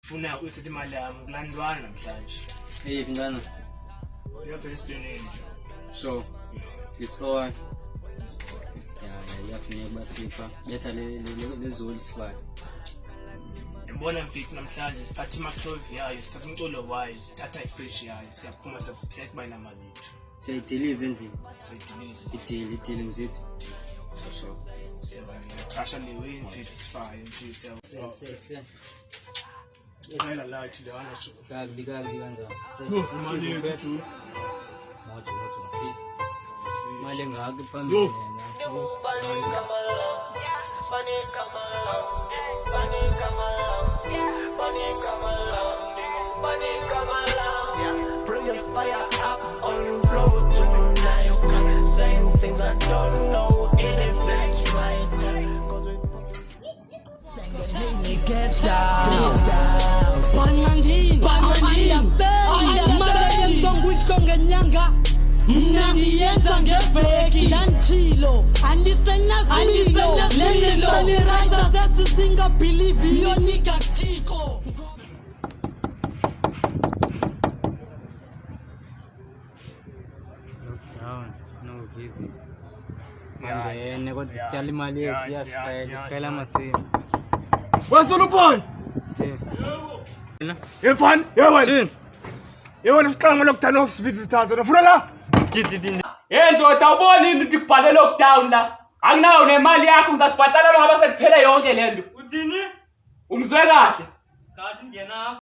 Funa uthatha imali yami kulandwana namhlanje. Hey mntana. Uyapha esibhenini. So, let's go on. Yafuneka basipha. Betha lezoli sibayo. Ngibona mfiki namhlanje sithatha iMacLove yayo, sithatha umculo wayo, sithatha iFresh yayo, siyaphuma sekuba namali yethu. Siyayidiliza endlini. Siyidiliza. Idili mzithu. So. Siyaqasha lewe in55 nje Sek. Ngayela light le wana sho. Kabi kanjani? Imali yethu. Mali engaka phambili yena. Bring the fire up on the floor tonight. Saying things I don't know if it's right. Cause we get down. Panandini. Mara song with kongenyanga. Mnani yenza ngeveki. Lanchilo. Andisena Lenchilo. Rise as a singer believe yonika tiko. Lockdown, no visit. Mangene kodwa sitshali imali yethu yasicela amasimi. Wasolo boy. Yena. Yefan, yewena. Yewena siqanga lockdown of visitors. Ufuna la? Hey ndoda ubona into ikubhale lockdown la. Anginayo nemali yakho ngizakubhadala ngabe sekuphele yonke lento. Uthini? Ungizwe kahle. Kanti ngena